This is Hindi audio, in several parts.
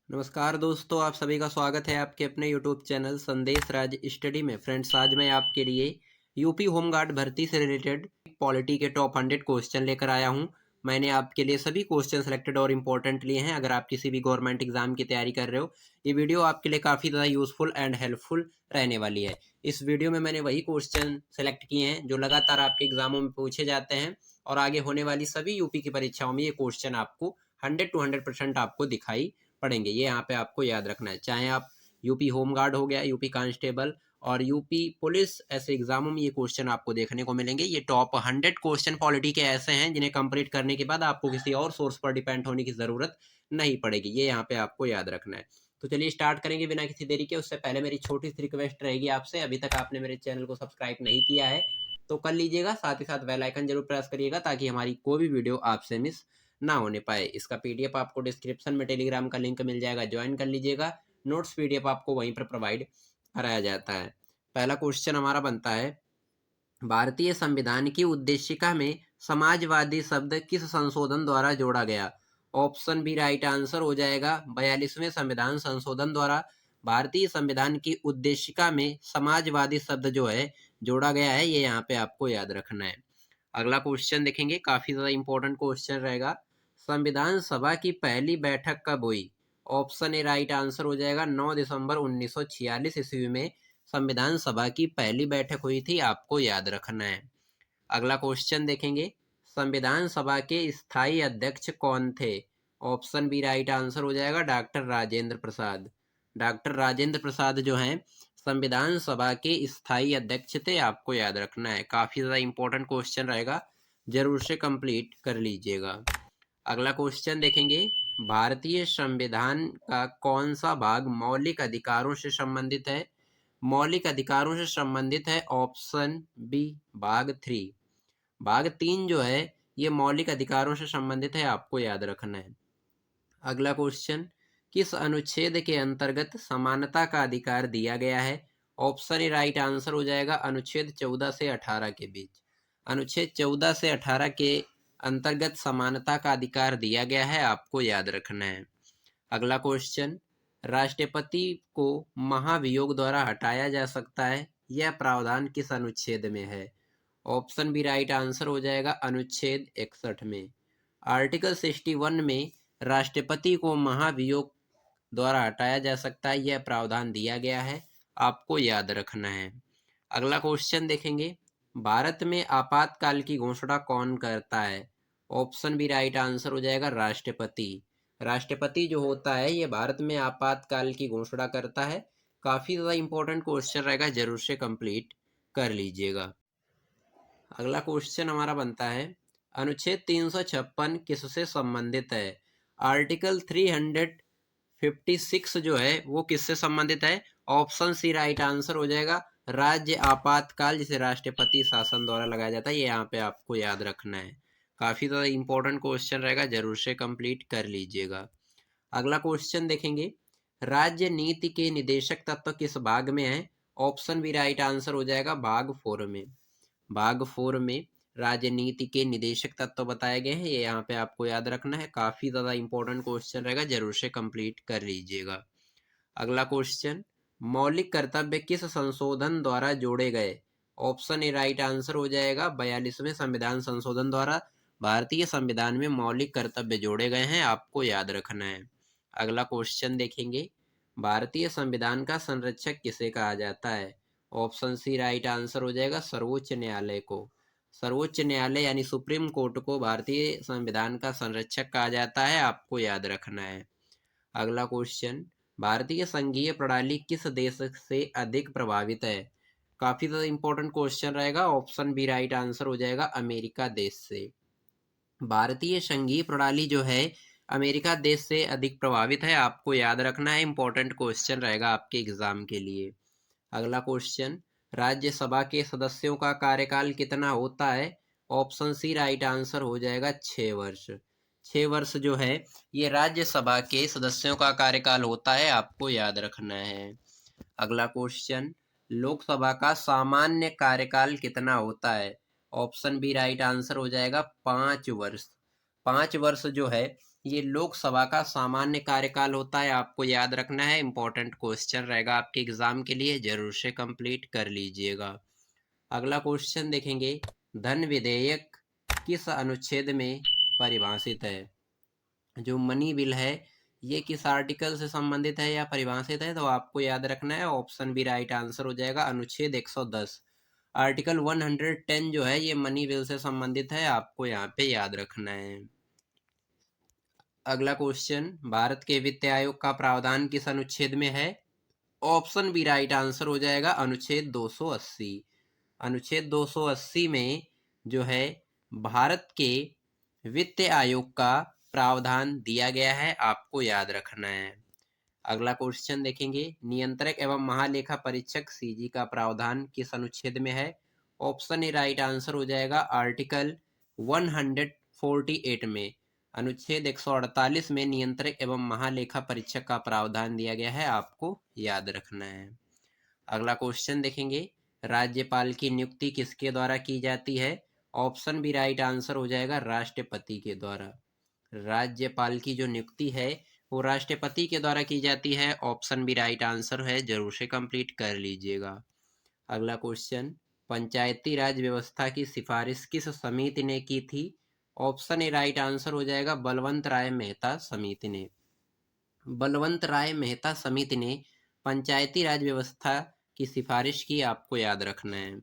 नमस्कार दोस्तों, आप सभी का स्वागत है आपके अपने यूट्यूब चैनल संदेश राज स्टडी में। फ्रेंड्स, आज मैं आपके लिए यूपी होमगार्ड भर्ती से रिलेटेड पॉलिटी के टॉप 100 क्वेश्चन लेकर आया हूं। मैंने आपके लिए सभी क्वेश्चन सेलेक्टेड और इम्पोर्टेंट लिए हैं। अगर आप किसी भी गवर्नमेंट एग्जाम की तैयारी कर रहे हो, ये वीडियो आपके लिए काफ़ी ज़्यादा यूजफुल एंड हेल्पफुल रहने वाली है। इस वीडियो में मैंने वही क्वेश्चन सेलेक्ट किए हैं जो लगातार आपके एग्जामों में पूछे जाते हैं और आगे होने वाली सभी यूपी की परीक्षाओं में ये क्वेश्चन आपको 100 to 100% आपको दिखाई पढ़ेंगे। ये यहाँ पे आपको याद रखना है। चाहे आप यूपी होमगार्ड हो गया, यूपी कांस्टेबल और यूपी पुलिस, ऐसे एग्जामों में ये क्वेश्चन आपको देखने को मिलेंगे। ये टॉप 100 क्वेश्चन पॉलिटी के ऐसे हैं जिन्हें कंप्लीट करने के बाद आपको किसी और सोर्स पर डिपेंड होने की जरूरत नहीं पड़ेगी। ये यहाँ पे आपको याद रखना है। तो चलिए स्टार्ट करेंगे बिना किसी देरी के। उससे पहले मेरी छोटी सी रिक्वेस्ट रहेगी आपसे, अभी तक आपने मेरे चैनल को सब्सक्राइब नहीं किया है तो कर लीजिएगा, साथ ही साथ बेल आइकन जरूर प्रेस करिएगा ताकि हमारी कोई भी वीडियो आपसे मिस ना होने पाए। इसका पीडीएफ आपको डिस्क्रिप्शन में टेलीग्राम का लिंक मिल जाएगा, ज्वाइन कर लीजिएगा। नोट्स पीडीएफ आपको वहीं पर प्रोवाइड कराया जाता है। पहला क्वेश्चन हमारा बनता है, भारतीय संविधान की उद्देशिका में समाजवादी शब्द किस संशोधन द्वारा जोड़ा गया? ऑप्शन बी राइट आंसर हो जाएगा 42वें संविधान संशोधन द्वारा भारतीय संविधान की उद्देशिका में समाजवादी शब्द जो है जोड़ा गया है। ये यहाँ पे आपको याद रखना है। अगला क्वेश्चन देखेंगे, काफी ज्यादा इंपॉर्टेंट क्वेश्चन रहेगा। संविधान सभा की पहली बैठक कब हुई? ऑप्शन ए राइट आंसर हो जाएगा 9 दिसंबर 1946 ईस्वी में संविधान सभा की पहली बैठक हुई थी। आपको याद रखना है। अगला क्वेश्चन देखेंगे, संविधान सभा के स्थायी अध्यक्ष कौन थे? ऑप्शन बी राइट आंसर हो जाएगा डॉक्टर राजेंद्र प्रसाद। डॉक्टर राजेंद्र प्रसाद जो हैं संविधान सभा के स्थायी अध्यक्ष थे। आपको याद रखना है। काफी ज्यादा इंपॉर्टेंट क्वेश्चन रहेगा, जरूर से कंप्लीट कर लीजिएगा। अगला क्वेश्चन देखेंगे, भारतीय संविधान का कौन सा भाग मौलिक अधिकारों से संबंधित है? मौलिक अधिकारों से संबंधित है ऑप्शन बी भाग 3। भाग 3 जो है ये मौलिक अधिकारों से संबंधित है। आपको याद रखना है। अगला क्वेश्चन, किस अनुच्छेद के अंतर्गत समानता का अधिकार दिया गया है? ऑप्शन ए राइट आंसर हो जाएगा अनुच्छेद 14 से 18 के बीच। अनुच्छेद 14 से 18 के अंतर्गत समानता का अधिकार दिया गया है। आपको याद रखना है। अगला क्वेश्चन, राष्ट्रपति को महाभियोग द्वारा हटाया जा सकता है, यह प्रावधान किस अनुच्छेद में है? ऑप्शन बी राइट आंसर हो जाएगा अनुच्छेद 61 में। आर्टिकल 61 में राष्ट्रपति को महाभियोग द्वारा हटाया जा सकता है, यह प्रावधान दिया गया है। आपको याद रखना है। अगला क्वेश्चन देखेंगे, भारत में आपातकाल की घोषणा कौन करता है? ऑप्शन बी राइट आंसर हो जाएगा राष्ट्रपति। राष्ट्रपति जो होता है ये भारत में आपातकाल की घोषणा करता है। काफी ज्यादा इंपॉर्टेंट क्वेश्चन रहेगा, जरूर से कंप्लीट कर लीजिएगा। अगला क्वेश्चन हमारा बनता है, अनुच्छेद 356 किससे संबंधित है? आर्टिकल 356 जो है वो किससे संबंधित है? ऑप्शन सी राइट आंसर हो जाएगा राज्य आपातकाल, जिसे राष्ट्रपति शासन द्वारा लगाया जाता है। ये यहाँ पे आपको याद रखना है। काफी ज्यादा इंपॉर्टेंट क्वेश्चन रहेगा, जरूर से कंप्लीट कर लीजिएगा। अगला क्वेश्चन देखेंगे, राज्य नीति के निदेशक तत्व किस भाग में है? ऑप्शन बी राइट आंसर हो जाएगा भाग 4 में। भाग 4 में राजनीति के निदेशक तत्व बताए गए हैं। ये यहाँ पे आपको याद रखना है। काफी ज्यादा इंपॉर्टेंट क्वेश्चन रहेगा, जरूर से कंप्लीट कर लीजिएगा। अगला क्वेश्चन, मौलिक कर्तव्य किस संशोधन द्वारा जोड़े गए? ऑप्शन ए राइट आंसर हो जाएगा 42वें संविधान संशोधन द्वारा भारतीय संविधान में मौलिक कर्तव्य जोड़े गए हैं। आपको याद रखना है। अगला क्वेश्चन देखेंगे, भारतीय संविधान का संरक्षक किसे कहा जाता है? ऑप्शन सी राइट आंसर हो जाएगा सर्वोच्च न्यायालय को। सर्वोच्च न्यायालय यानी सुप्रीम कोर्ट को भारतीय संविधान का संरक्षक कहा जाता है। आपको याद रखना है। अगला क्वेश्चन, भारतीय संघीय प्रणाली किस देश से अधिक प्रभावित है? काफी ज्यादा इंपॉर्टेंट क्वेश्चन रहेगा। ऑप्शन बी राइट आंसर हो जाएगा अमेरिका देश से। भारतीय संघीय प्रणाली जो है अमेरिका देश से अधिक प्रभावित है। आपको याद रखना है। इंपॉर्टेंट क्वेश्चन रहेगा आपके एग्जाम के लिए। अगला क्वेश्चन, राज्यसभा के सदस्यों का कार्यकाल कितना होता है? ऑप्शन सी राइट आंसर हो जाएगा 6 वर्ष। 6 वर्ष जो है ये राज्यसभा के सदस्यों का कार्यकाल होता है। आपको याद रखना है। अगला क्वेश्चन, लोकसभा का सामान्य कार्यकाल कितना होता है? ऑप्शन बी राइट आंसर हो जाएगा 5 वर्ष। 5 वर्ष जो है ये लोकसभा का सामान्य कार्यकाल होता है, आपको याद रखना है। इंपॉर्टेंट क्वेश्चन रहेगा आपके एग्जाम के लिए, जरूर से कंप्लीट कर लीजिएगा। अगला क्वेश्चन देखेंगे, धन विधेयक किस अनुच्छेद में परिभाषित है? जो मनी बिल है ये किस आर्टिकल से संबंधित है या परिभाषित है? तो आपको याद रखना है, ऑप्शन बी राइट आंसर हो जाएगा, अनुच्छेद 110। आर्टिकल 110 जो है ये मनी बिल से संबंधित है, आपको यहाँ पे याद रखना है। अगला क्वेश्चन, भारत के वित्त आयोग का प्रावधान किस अनुच्छेद में है? ऑप्शन बी राइट आंसर हो जाएगा, अनुच्छेद 280। अनुच्छेद 280 में जो है भारत के वित्त आयोग का प्रावधान दिया गया है, आपको याद रखना है। अगला क्वेश्चन देखेंगे, नियंत्रक एवं महालेखा परीक्षक सीजी का प्रावधान किस अनुच्छेद में है? ऑप्शन ए राइट आंसर हो जाएगा, आर्टिकल 148 में। अनुच्छेद 148 में नियंत्रक एवं महालेखा परीक्षक का प्रावधान दिया गया है, आपको याद रखना है। अगला क्वेश्चन देखेंगे, राज्यपाल की नियुक्ति किसके द्वारा की जाती है? ऑप्शन बी राइट आंसर हो जाएगा, राष्ट्रपति के द्वारा। राज्यपाल की जो नियुक्ति है वो राष्ट्रपति के द्वारा की जाती है, ऑप्शन बी राइट आंसर है, जरूर से कंप्लीट कर लीजिएगा। अगला क्वेश्चन, पंचायती राज व्यवस्था की सिफारिश किस समिति ने की थी? ऑप्शन ए राइट आंसर हो जाएगा, बलवंत राय मेहता समिति ने। बलवंत राय मेहता समिति ने पंचायती राज व्यवस्था की सिफारिश की, आपको याद रखना है।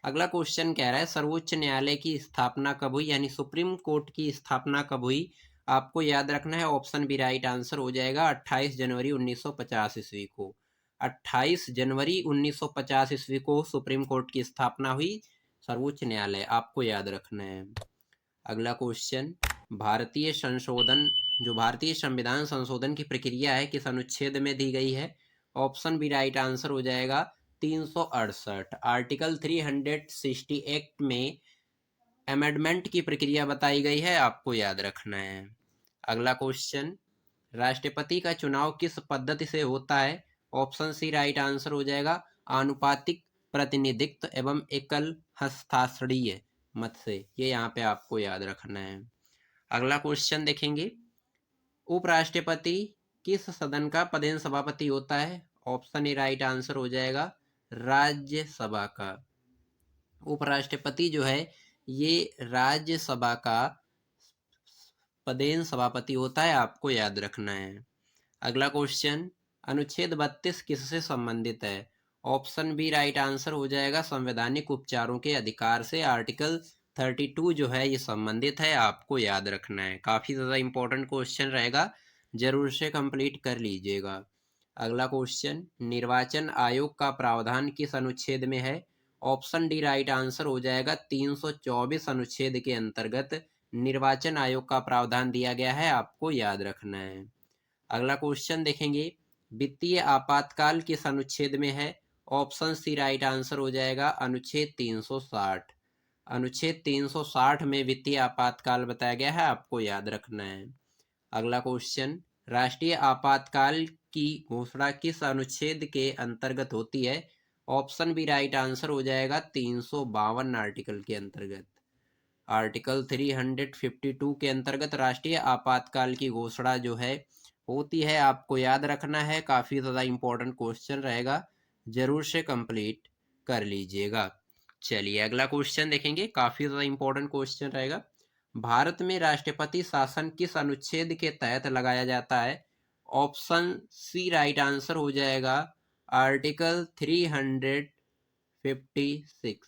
अगला क्वेश्चन कह रहा है, सर्वोच्च न्यायालय की स्थापना कब हुई, यानी सुप्रीम कोर्ट की स्थापना कब हुई? आपको याद रखना है, ऑप्शन बी राइट आंसर हो जाएगा, 28 जनवरी 1950 ईस्वी को। 28 जनवरी 1950 ईस्वी को सुप्रीम कोर्ट की स्थापना हुई, सर्वोच्च न्यायालय, आपको याद रखना है। अगला क्वेश्चन, भारतीय संशोधन जो भारतीय संविधान संशोधन की प्रक्रिया है किस अनुच्छेद में दी गई है? ऑप्शन बी राइट आंसर हो जाएगा, 368। आर्टिकल 360 एक्ट में अमेंडमेंट की प्रक्रिया बताई गई है, आपको याद रखना है। अगला क्वेश्चन, राष्ट्रपति का चुनाव किस पद्धति से होता है? ऑप्शन सी राइट आंसर हो जाएगा, आनुपातिक प्रतिनिधित्व एवं एकल हस्ताक्षरीय मत से। ये यहाँ पे आपको याद रखना है। अगला क्वेश्चन देखेंगे, उपराष्ट्रपति किस सदन का पदेन सभापति होता है? ऑप्शन ए राइट आंसर हो जाएगा, राज्यसभा का। उपराष्ट्रपति जो है ये राज्यसभा का पदेन सभापति होता है, आपको याद रखना है। अगला क्वेश्चन, अनुच्छेद 32 किससे संबंधित है? ऑप्शन बी राइट आंसर हो जाएगा, संवैधानिक उपचारों के अधिकार से। आर्टिकल 32 जो है ये संबंधित है, आपको याद रखना है। काफी ज्यादा इंपॉर्टेंट क्वेश्चन रहेगा, जरूर से कंप्लीट कर लीजिएगा। अगला क्वेश्चन, निर्वाचन आयोग का प्रावधान किस अनुच्छेद में है? ऑप्शन डी राइट आंसर हो जाएगा, 324 अनुच्छेद के अंतर्गत निर्वाचन आयोग का प्रावधान दिया गया है, आपको याद रखना है। अगला क्वेश्चन देखेंगे, वित्तीय आपातकाल किस अनुच्छेद में है? ऑप्शन सी राइट आंसर हो जाएगा, अनुच्छेद 360। अनुच्छेद 360 में वित्तीय आपातकाल बताया गया है, आपको याद रखना है। अगला क्वेश्चन, राष्ट्रीय आपातकाल की घोषणा किस अनुच्छेद के अंतर्गत होती है? ऑप्शन बी राइट आंसर हो जाएगा, 352 आर्टिकल के अंतर्गत। आर्टिकल 352 के अंतर्गत राष्ट्रीय आपातकाल की घोषणा जो है होती है, आपको याद रखना है। काफी ज्यादा इंपॉर्टेंट क्वेश्चन रहेगा, जरूर से कंप्लीट कर लीजिएगा। चलिए अगला क्वेश्चन देखेंगे, काफी ज्यादा इंपॉर्टेंट क्वेश्चन रहेगा। भारत में राष्ट्रपति शासन किस अनुच्छेद के तहत लगाया जाता है? ऑप्शन सी राइट आंसर हो जाएगा, आर्टिकल 356।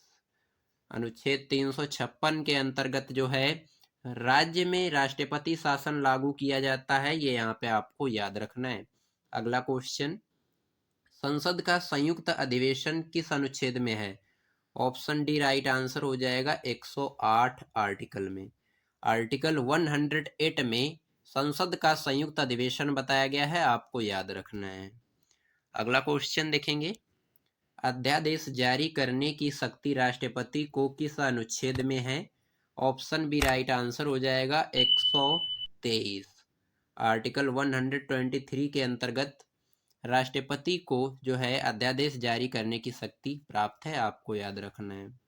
अनुच्छेद 356 के अंतर्गत जो है राज्य में राष्ट्रपति शासन लागू किया जाता है, ये यहाँ पे आपको याद रखना है। अगला क्वेश्चन, संसद का संयुक्त अधिवेशन किस अनुच्छेद में है? ऑप्शन डी राइट आंसर हो जाएगा, 108 आर्टिकल में। आर्टिकल 108 में संसद का संयुक्त अधिवेशन बताया गया है, आपको याद रखना है। अगला क्वेश्चन देखेंगे, अध्यादेश जारी करने की शक्ति राष्ट्रपति को किस अनुच्छेद में है? ऑप्शन बी राइट आंसर हो जाएगा, 123। आर्टिकल 123 के अंतर्गत राष्ट्रपति को जो है अध्यादेश जारी करने की शक्ति प्राप्त है, आपको याद रखना है।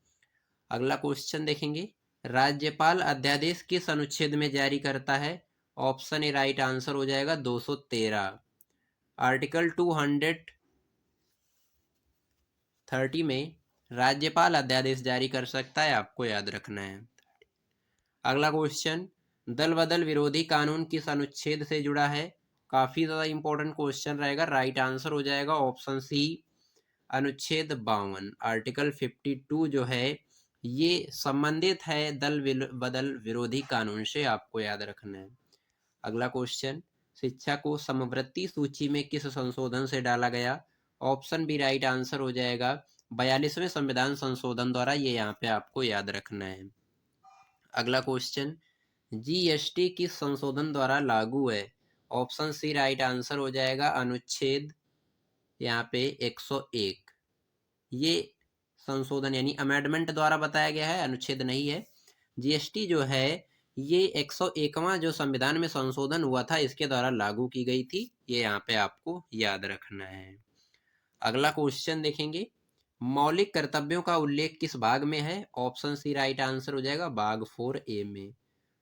अगला क्वेश्चन देखेंगे, राज्यपाल अध्यादेश किस अनुच्छेद में जारी करता है? ऑप्शन ए राइट आंसर हो जाएगा 213। आर्टिकल 230 में राज्यपाल अध्यादेश जारी कर सकता है, आपको याद रखना है। अगला क्वेश्चन, दल बदल विरोधी कानून किस अनुच्छेद से जुड़ा है? काफी ज्यादा इंपॉर्टेंट क्वेश्चन रहेगा। राइट आंसर हो जाएगा ऑप्शन सी, अनुच्छेद 52। आर्टिकल 52 जो है ये संबंधित है दल बदल विरोधी कानून से, आपको याद रखना है। अगला क्वेश्चन, शिक्षा को समवर्ती सूची में किस संशोधन से डाला गया? ऑप्शन बी राइट आंसर हो जाएगा 42वें संविधान संशोधन द्वारा, ये यहाँ पे आपको याद रखना है। अगला क्वेश्चन, जीएसटी किस संशोधन द्वारा लागू है? ऑप्शन सी राइट आंसर हो जाएगा अनुच्छेद यहाँ पे 101। ये संशोधन यानी अमेंडमेंट द्वारा बताया गया है, अनुच्छेद नहीं है। जीएसटी जो है ये 101वां जो संविधान में संशोधन हुआ था, इसके द्वारा लागू की गई थी। ये यहाँ पे आपको याद रखना है। अगला क्वेश्चन देखेंगे, मौलिक कर्तव्यों का उल्लेख किस भाग में है? ऑप्शन सी राइट आंसर हो जाएगा भाग 4A में।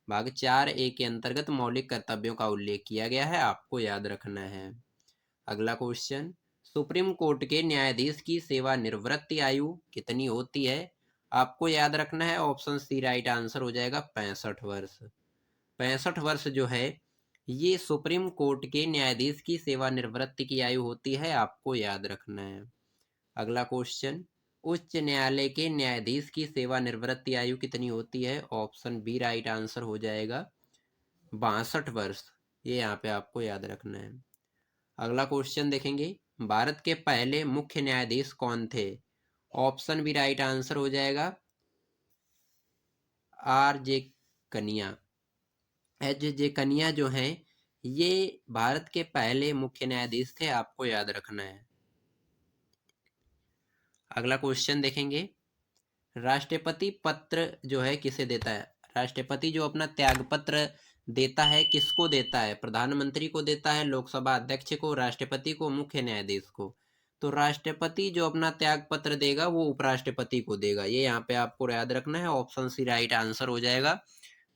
भाग 4A के अंतर्गत मौलिक कर्तव्यों का उल्लेख किया गया है, आपको याद रखना है। अगला क्वेश्चन, सुप्रीम कोर्ट के न्यायाधीश की सेवानिवृत्ति आयु कितनी होती है? आपको याद रखना है ऑप्शन सी राइट आंसर हो जाएगा 65 वर्ष। 65 वर्ष जो है ये सुप्रीम कोर्ट के न्यायाधीश की सेवानिवृत्ति की आयु होती है, आपको याद रखना है। अगला क्वेश्चन, उच्च न्यायालय के न्यायाधीश की सेवानिवृत्ति आयु कितनी होती है? ऑप्शन बी राइट आंसर हो जाएगा 62 वर्ष। ये यहाँ पे आपको याद रखना है। अगला क्वेश्चन देखेंगे, भारत के पहले मुख्य न्यायाधीश कौन थे? ऑप्शन बी राइट आंसर हो जाएगा RJ कनिया। HJ कनिया जो हैं ये भारत के पहले मुख्य न्यायाधीश थे, आपको याद रखना है। अगला क्वेश्चन देखेंगे, राष्ट्रपति पत्र जो है किसे देता है? राष्ट्रपति जो अपना त्याग पत्र देता है किसको देता है? प्रधानमंत्री को देता है, लोकसभा अध्यक्ष को, राष्ट्रपति को, मुख्य न्यायाधीश को? तो राष्ट्रपति जो अपना त्याग पत्र देगा वो उपराष्ट्रपति को देगा, ये यहाँ पे आपको याद रखना है। ऑप्शन सी राइट आंसर हो जाएगा,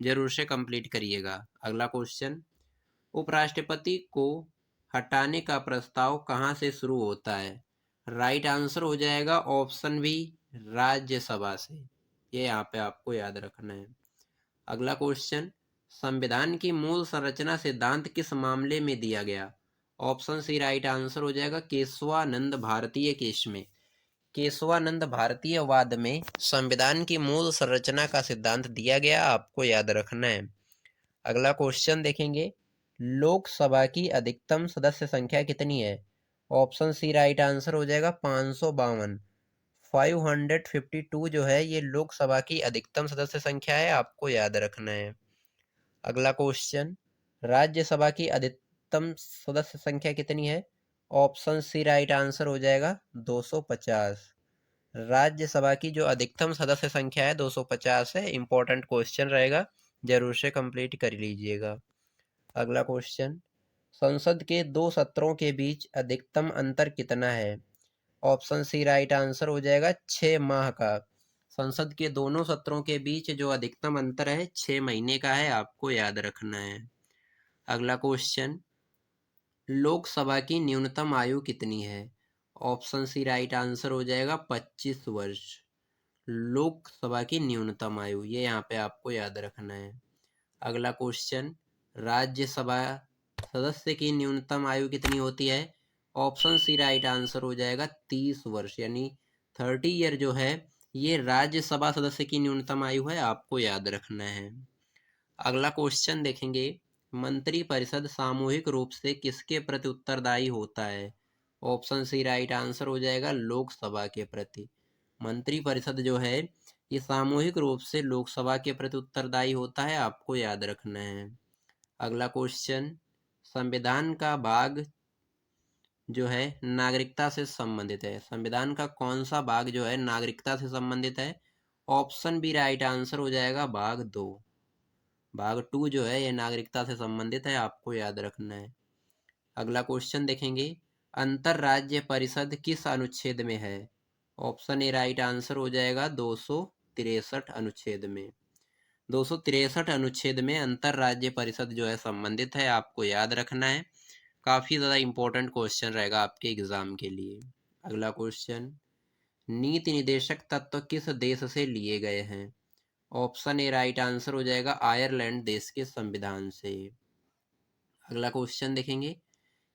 जरूर से कंप्लीट करिएगा। अगला क्वेश्चन, उपराष्ट्रपति को हटाने का प्रस्ताव कहाँ से शुरू होता है? राइट आंसर हो जाएगा ऑप्शन बी राज्यसभा से, ये यहाँ पे आपको याद रखना है। अगला क्वेश्चन, संविधान की मूल संरचना सिद्धांत किस मामले में दिया गया? ऑप्शन सी राइट आंसर हो जाएगा केशवानंद भारतीय केस में। केशवानंद भारतीयवाद में संविधान की मूल संरचना का सिद्धांत दिया गया, आपको याद रखना है। अगला क्वेश्चन देखेंगे, लोकसभा की अधिकतम सदस्य संख्या कितनी है? ऑप्शन सी राइट आंसर हो जाएगा 552। 552 जो है ये लोकसभा की अधिकतम सदस्य संख्या है, आपको याद रखना है। अगला क्वेश्चन, राज्यसभा की अधिकतम सदस्य संख्या कितनी है? ऑप्शन सी राइट आंसर हो जाएगा 250। राज्यसभा की जो अधिकतम सदस्य संख्या है 250 है। इंपॉर्टेंट क्वेश्चन रहेगा, जरूर से कंप्लीट कर लीजिएगा। अगला क्वेश्चन, संसद के दो सत्रों के बीच अधिकतम अंतर कितना है? ऑप्शन सी राइट आंसर हो जाएगा 6 माह का। संसद के दोनों सत्रों के बीच जो अधिकतम अंतर है 6 महीने का है, आपको याद रखना है। अगला क्वेश्चन, लोकसभा की न्यूनतम आयु कितनी है? ऑप्शन सी राइट आंसर हो जाएगा 25 वर्ष। लोकसभा की न्यूनतम आयु, ये यहाँ पे आपको याद रखना है। अगला क्वेश्चन, राज्यसभा सदस्य की न्यूनतम आयु कितनी होती है? ऑप्शन सी राइट आंसर हो जाएगा 30 वर्ष, यानी 30 ईयर जो है ये राज्यसभा सदस्य की न्यूनतम आयु है, आपको याद रखना है। अगला क्वेश्चन देखेंगे, मंत्रिपरिषद सामूहिक रूप से किसके प्रति उत्तरदायी होता है? ऑप्शन सी राइट आंसर हो जाएगा लोकसभा के प्रति। मंत्रिपरिषद जो है ये सामूहिक रूप से लोकसभा के प्रति उत्तरदायी होता है, आपको याद रखना है। अगला क्वेश्चन, संविधान का भाग जो है नागरिकता से संबंधित है। संविधान का कौन सा भाग जो है नागरिकता से संबंधित है? ऑप्शन बी राइट आंसर हो जाएगा भाग 2। भाग 2 जो है ये नागरिकता से संबंधित है, आपको याद रखना है। अगला क्वेश्चन देखेंगे, अंतरराज्य परिषद किस अनुच्छेद में है? ऑप्शन ए राइट आंसर हो जाएगा 263 अनुच्छेद में। 263 अनुच्छेद में अंतर राज्य परिषद जो है संबंधित है, आपको याद रखना है। काफी ज्यादा इंपॉर्टेंट क्वेश्चन रहेगा आपके एग्जाम के लिए। अगला क्वेश्चन, नीति निर्देशक तत्व किस देश से लिए गए हैं? ऑप्शन ए राइट आंसर हो जाएगा आयरलैंड देश के संविधान से। अगला क्वेश्चन देखेंगे,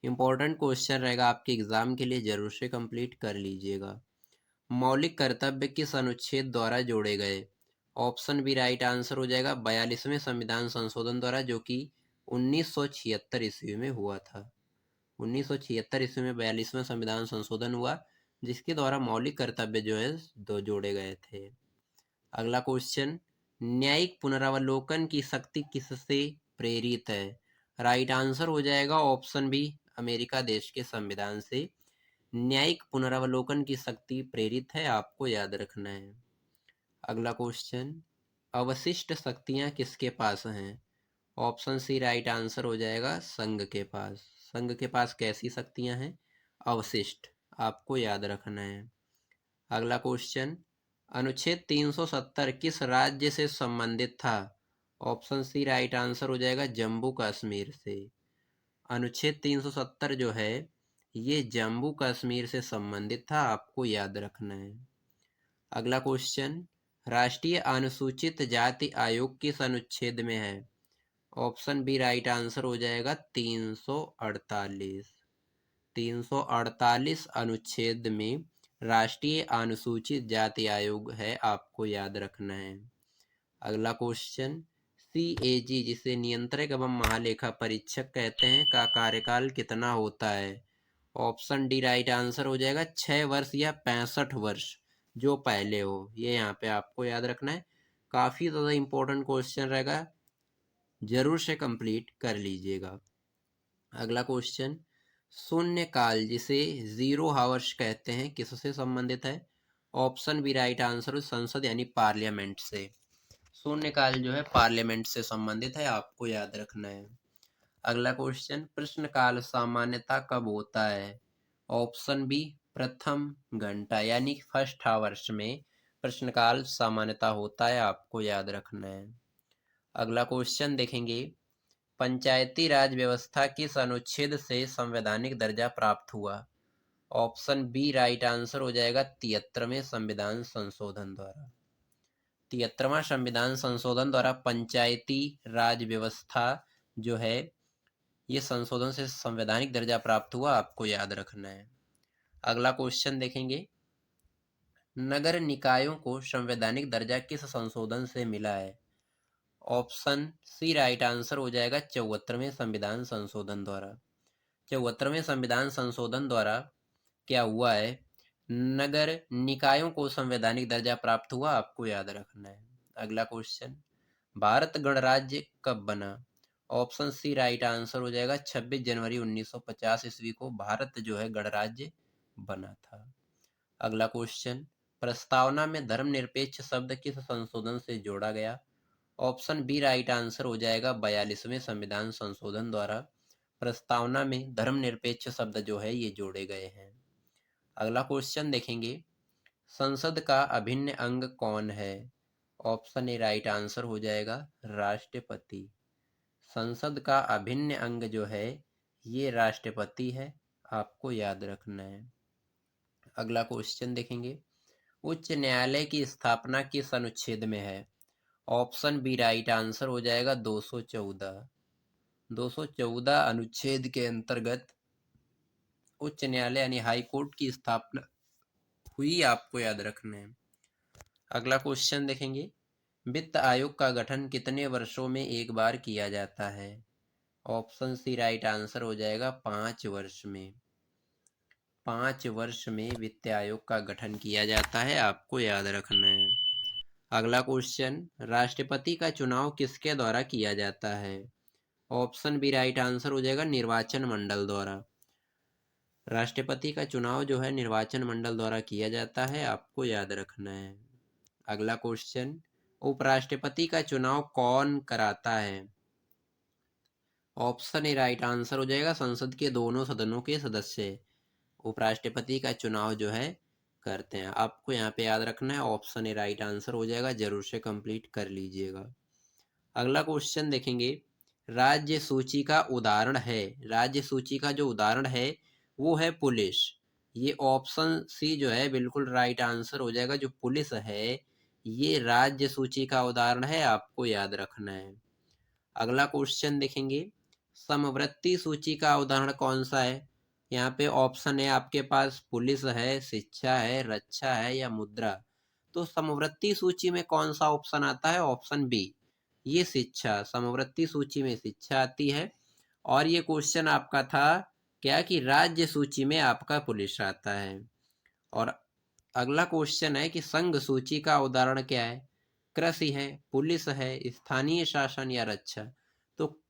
इंपॉर्टेंट क्वेश्चन रहेगा आपके एग्जाम के लिए, जरूर से कंप्लीट कर लीजिएगा। मौलिक कर्तव्य किस अनुच्छेद द्वारा जोड़े गए? ऑप्शन बी राइट आंसर हो जाएगा 42वें संविधान संशोधन द्वारा, जो कि 1976 ईस्वी में हुआ था। 1976 ईस्वी में 42वां संविधान संशोधन हुआ, जिसके द्वारा मौलिक कर्तव्य जो है दो जोड़े गए थे। अगला क्वेश्चन, न्यायिक पुनरावलोकन की शक्ति किससे प्रेरित है? राइट आंसर हो जाएगा ऑप्शन बी अमेरिका देश के संविधान से। न्यायिक पुनरावलोकन की शक्ति प्रेरित है, आपको याद रखना है। अगला क्वेश्चन, अवशिष्ट शक्तियां किसके पास हैं? ऑप्शन सी राइट आंसर हो जाएगा संघ के पास। संघ के पास कैसी शक्तियां हैं? अवशिष्ट, आपको याद रखना है। अगला क्वेश्चन, अनुच्छेद 370 किस राज्य से संबंधित था? ऑप्शन सी राइट आंसर हो जाएगा जम्मू कश्मीर से। अनुच्छेद 370 जो है ये जम्मू कश्मीर से संबंधित था, आपको याद रखना है। अगला क्वेश्चन, राष्ट्रीय अनुसूचित जाति आयोग किस अनुच्छेद में है? ऑप्शन बी राइट आंसर हो जाएगा 348। 348 अनुच्छेद में राष्ट्रीय अनुसूचित जाति आयोग है, आपको याद रखना है। अगला क्वेश्चन, CAG जिसे नियंत्रक एवं महालेखा परीक्षक कहते हैं का कार्यकाल कितना होता है? ऑप्शन डी राइट आंसर हो जाएगा 6 वर्ष या 65 वर्ष, जो पहले हो। ये यहाँ पे आपको याद रखना है। काफी ज्यादा इंपॉर्टेंट क्वेश्चन रहेगा, जरूर से कंप्लीट कर लीजिएगा। अगला क्वेश्चन, शून्य काल जिसे जीरो हावर्स कहते हैं किससे संबंधित है? ऑप्शन बी राइट आंसर संसद यानी पार्लियामेंट से। शून्य काल जो है पार्लियामेंट से संबंधित है, आपको याद रखना है। अगला क्वेश्चन, प्रश्न काल सामान्यता कब होता है? ऑप्शन बी प्रथम घंटा यानी फर्स्ट हावर्स में प्रश्नकाल सामान्यता होता है, आपको याद रखना है। अगला क्वेश्चन देखेंगे, पंचायती राज व्यवस्था किस अनुच्छेद से संवैधानिक दर्जा प्राप्त हुआ? ऑप्शन बी राइट आंसर हो जाएगा 73वें संविधान संशोधन द्वारा। 73वां संविधान संशोधन द्वारा पंचायती राज व्यवस्था जो है ये संशोधन से संवैधानिक दर्जा प्राप्त हुआ, आपको याद रखना है। अगला क्वेश्चन देखेंगे, नगर निकायों को संवैधानिक दर्जा किस संशोधन से मिला है? ऑप्शन सी राइट आंसर हो जाएगा 74वें संविधान संशोधन द्वारा। 74वें संविधान संशोधन द्वारा क्या हुआ है? नगर निकायों को संवैधानिक दर्जा प्राप्त हुआ, आपको याद रखना है। अगला क्वेश्चन, भारत गणराज्य कब बना? ऑप्शन सी राइट आंसर हो जाएगा 26 जनवरी 1950 ईस्वी को भारत जो है गणराज्य बना था। अगला क्वेश्चन, प्रस्तावना में धर्मनिरपेक्ष शब्द किस संशोधन से जोड़ा गया? ऑप्शन बी राइट आंसर हो जाएगा 42वें संविधान संशोधन द्वारा प्रस्तावना में धर्मनिरपेक्ष शब्द जो है ये जोड़े गए हैं। अगला क्वेश्चन देखेंगे, संसद का अभिन्न अंग कौन है? ऑप्शन ए राइट आंसर हो जाएगा राष्ट्रपति। संसद का अभिन्न अंग जो है ये राष्ट्रपति है, आपको याद रखना है। अगला क्वेश्चन देखेंगे, उच्च न्यायालय की स्थापना किस अनुच्छेद में है? ऑप्शन बी राइट आंसर हो जाएगा 214। 214 अनुच्छेद के अंतर्गत उच्च न्यायालय यानी हाई कोर्ट की स्थापना हुई, आपको याद रखना है। अगला क्वेश्चन देखेंगे, वित्त आयोग का गठन कितने वर्षों में एक बार किया जाता है? ऑप्शन सी राइट आंसर हो जाएगा 5 वर्ष में। 5 वर्ष में वित्त आयोग का गठन किया जाता है, आपको याद रखना है। अगला क्वेश्चन, राष्ट्रपति का चुनाव किसके द्वारा किया जाता है? ऑप्शन बी राइट आंसर हो जाएगा निर्वाचन मंडल द्वारा। राष्ट्रपति का चुनाव जो है निर्वाचन मंडल द्वारा किया जाता है, आपको याद रखना है। अगला क्वेश्चन, उपराष्ट्रपति का चुनाव कौन कराता है? ऑप्शन ए राइट आंसर हो जाएगा संसद के दोनों सदनों के सदस्य उपराष्ट्रपति का चुनाव जो है करते हैं, आपको यहाँ पे याद रखना है। ऑप्शन ए राइट आंसर हो जाएगा, जरूर से कंप्लीट कर लीजिएगा। अगला क्वेश्चन देखेंगे, राज्य सूची का उदाहरण है। राज्य सूची का जो उदाहरण है वो है पुलिस। ये ऑप्शन सी जो है बिल्कुल राइट आंसर हो जाएगा। जो पुलिस है ये राज्य सूची का उदाहरण है, आपको याद रखना है। अगला क्वेश्चन देखेंगे, समवर्ती सूची का उदाहरण कौन सा है। यहाँ पे ऑप्शन है आपके पास, पुलिस है, शिक्षा है, रक्षा है या मुद्रा। तो समवर्ती सूची में कौन सा ऑप्शन आता है? ऑप्शन बी, ये शिक्षा। समवर्ती सूची में शिक्षा आती है। और ये क्वेश्चन आपका था क्या कि राज्य सूची में आपका पुलिस आता है। और अगला क्वेश्चन है कि संघ सूची का उदाहरण क्या है। कृषि है, पुलिस है, स्थानीय शासन या रक्षा। तो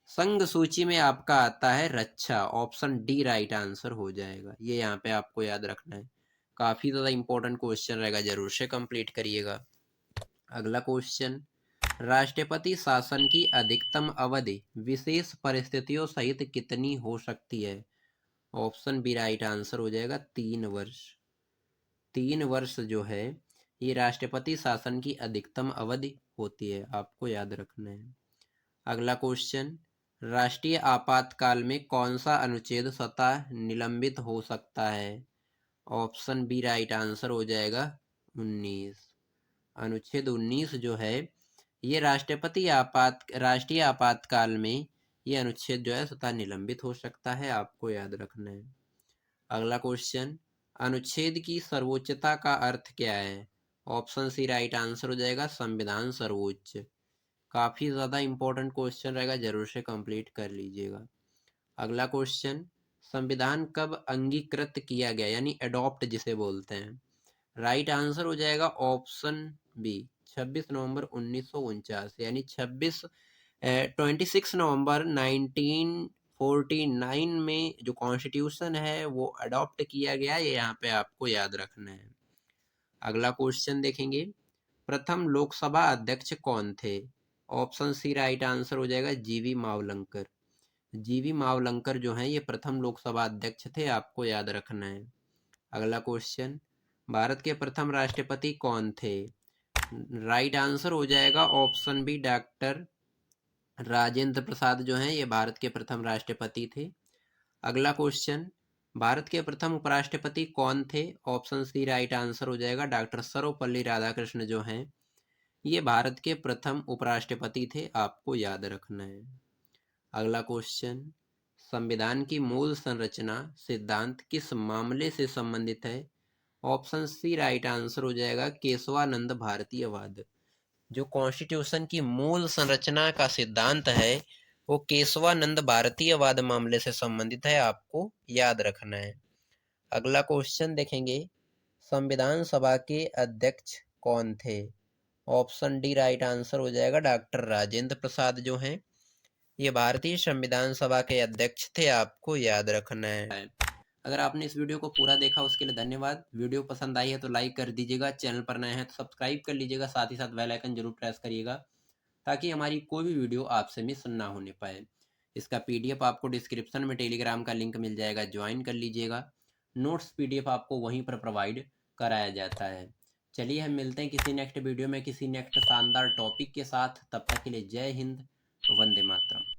संघ सूची में आपका आता है रक्षा। ऑप्शन डी राइट आंसर हो जाएगा। ये यहाँ पे आपको याद रखना है। काफी ज्यादा इंपॉर्टेंट क्वेश्चन रहेगा, जरूर से कंप्लीट करिएगा। अगला क्वेश्चन, राष्ट्रपति शासन की अधिकतम अवधि विशेष परिस्थितियों सहित कितनी हो सकती है। ऑप्शन बी राइट आंसर हो जाएगा, 3 वर्ष। 3 वर्ष जो है ये राष्ट्रपति शासन की अधिकतम अवधि होती है, आपको याद रखना है। अगला क्वेश्चन, राष्ट्रीय आपातकाल में कौन सा अनुच्छेद स्वतः निलंबित हो सकता है। ऑप्शन बी राइट आंसर हो जाएगा, 19। अनुच्छेद 19 जो है ये राष्ट्रीय आपातकाल में ये अनुच्छेद जो है स्वतः निलंबित हो सकता है, आपको याद रखना है। अगला क्वेश्चन, अनुच्छेद की सर्वोच्चता का अर्थ क्या है। ऑप्शन सी राइट आंसर हो जाएगा, संविधान सर्वोच्च। काफी ज्यादा इंपॉर्टेंट क्वेश्चन रहेगा, जरूर से कंप्लीट कर लीजिएगा। अगला क्वेश्चन, संविधान कब अंगीकृत किया गया, यानी अडॉप्ट जिसे बोलते हैं। राइट आंसर हो जाएगा ऑप्शन बी, 26 नवंबर 1949, यानी 26 नवंबर 1949 में जो कॉन्स्टिट्यूशन है वो अडॉप्ट किया गया। ये यहाँ पे आपको याद रखना है। अगला क्वेश्चन देखेंगे, प्रथम लोकसभा अध्यक्ष कौन थे। ऑप्शन सी राइट आंसर हो जाएगा, जीवी मावलंकर। जीवी मावलंकर जो है ये प्रथम लोकसभा अध्यक्ष थे, आपको याद रखना है। अगला क्वेश्चन, भारत के प्रथम राष्ट्रपति कौन थे। राइट आंसर हो जाएगा option B, doctor Rajendra Prasad जो हैं ये भारत के प्रथम राष्ट्रपति थे। अगला क्वेश्चन, भारत के प्रथम उपराष्ट्रपति कौन थे। ऑप्शन सी राइट आंसर हो जाएगा, डॉक्टर सर्वपल्ली राधाकृष्ण जो हैं ये भारत के प्रथम उपराष्ट्रपति थे, आपको याद रखना है। अगला क्वेश्चन, संविधान की मूल संरचना सिद्धांत किस मामले से संबंधित है। ऑप्शन सी राइट आंसर हो जाएगा, केशवानंद भारतीयवाद। जो कॉन्स्टिट्यूशन की मूल संरचना का सिद्धांत है वो केशवानंद भारतीयवाद मामले से संबंधित है, आपको याद रखना है। अगला क्वेश्चन देखेंगे, संविधान सभा के अध्यक्ष कौन थे। ऑप्शन डी राइट आंसर हो जाएगा, डॉक्टर राजेंद्र प्रसाद जो हैं ये भारतीय संविधान सभा के अध्यक्ष थे, आपको याद रखना है। अगर आपने इस वीडियो को पूरा देखा उसके लिए धन्यवाद। वीडियो पसंद आई है तो लाइक कर दीजिएगा, चैनल पर नए हैं तो सब्सक्राइब कर लीजिएगा, साथ ही साथ बेल आइकन जरूर प्रेस करिएगा ताकि हमारी कोई भी वीडियो आपसे मिस ना होने पाए। इसका पीडीएफ आपको डिस्क्रिप्शन में टेलीग्राम का लिंक मिल जाएगा, ज्वाइन कर लीजिएगा। नोट्स पीडीएफ आपको वहीं पर प्रोवाइड कराया जाता है। चलिए हम मिलते हैं किसी नेक्स्ट वीडियो में किसी नेक्स्ट शानदार टॉपिक के साथ। तब तक के लिए जय हिंद, वंदे मातरम।